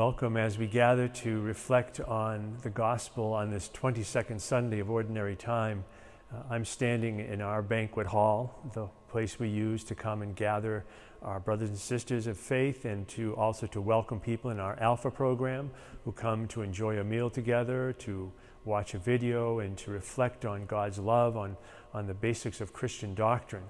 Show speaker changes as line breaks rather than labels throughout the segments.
Welcome as we gather to reflect on the gospel on this 22nd Sunday of Ordinary Time. I'm standing in our banquet hall, the place we use to come and gather our brothers and sisters of faith, and to also to welcome people in our Alpha program who come to enjoy a meal together, to watch a video, and to reflect on God's love, on the basics of Christian doctrine.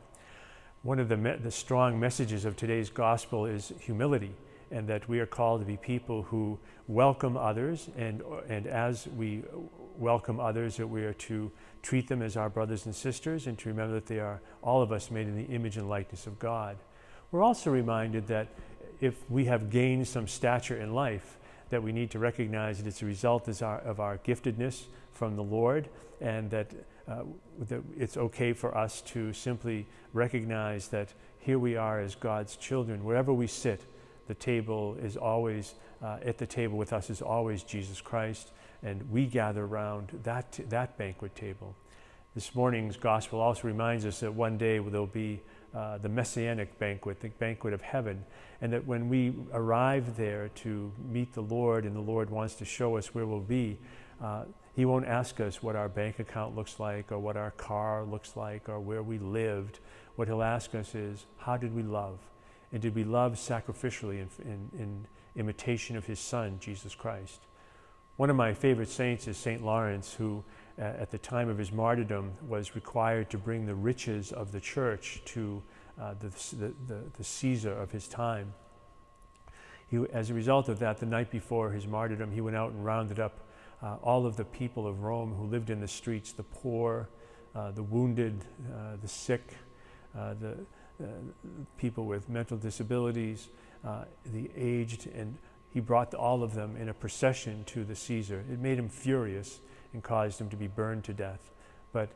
One of the strong messages of today's gospel is humility, and that we are called to be people who welcome others, and as we welcome others, that we are to treat them as our brothers and sisters, and to remember that they are, all of us, made in the image and likeness of God. We're also reminded that if we have gained some stature in life, that we need to recognize that it's a result of our giftedness from the Lord, and that it's okay for us to simply recognize that here we are as God's children. Wherever we sit, the table is always, at the table with us is always Jesus Christ, and we gather around that banquet table. This morning's gospel also reminds us that one day there'll be the Messianic banquet, the banquet of heaven, and that when we arrive there to meet the Lord, and the Lord wants to show us where we'll be, He won't ask us what our bank account looks like, or what our car looks like, or where we lived. What He'll ask us is, how did we love? And did we love sacrificially in imitation of His Son, Jesus Christ? One of my favorite saints is St. Lawrence, who at the time of his martyrdom was required to bring the riches of the church to the Caesar of his time. As a result of that, the night before his martyrdom, he went out and rounded up all of the people of Rome who lived in the streets, the poor, the wounded, the sick, the people with mental disabilities, the aged, and he brought all of them in a procession to the Caesar. It made him furious and caused him to be burned to death. But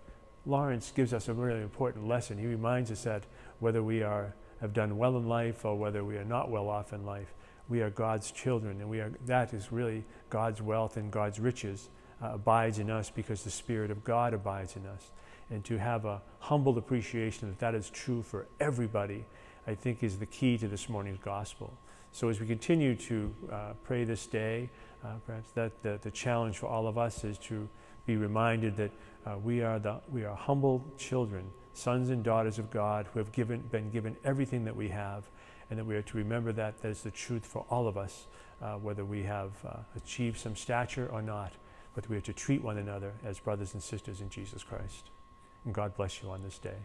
Lawrence gives us a really important lesson. He reminds us that whether we have done well in life or whether we are not well off in life, we are God's children, and that is really God's wealth, and God's riches abides in us because the Spirit of God abides in us. And to have a humble appreciation that is true for everybody, I think, is the key to this morning's gospel. So as we continue to pray this day, perhaps that the challenge for all of us is to be reminded that we are humble children, sons and daughters of God, who have been given everything that we have, and that we are to remember that is the truth for all of us, whether we have achieved some stature or not, but we are to treat one another as brothers and sisters in Jesus Christ. And God bless you on this day.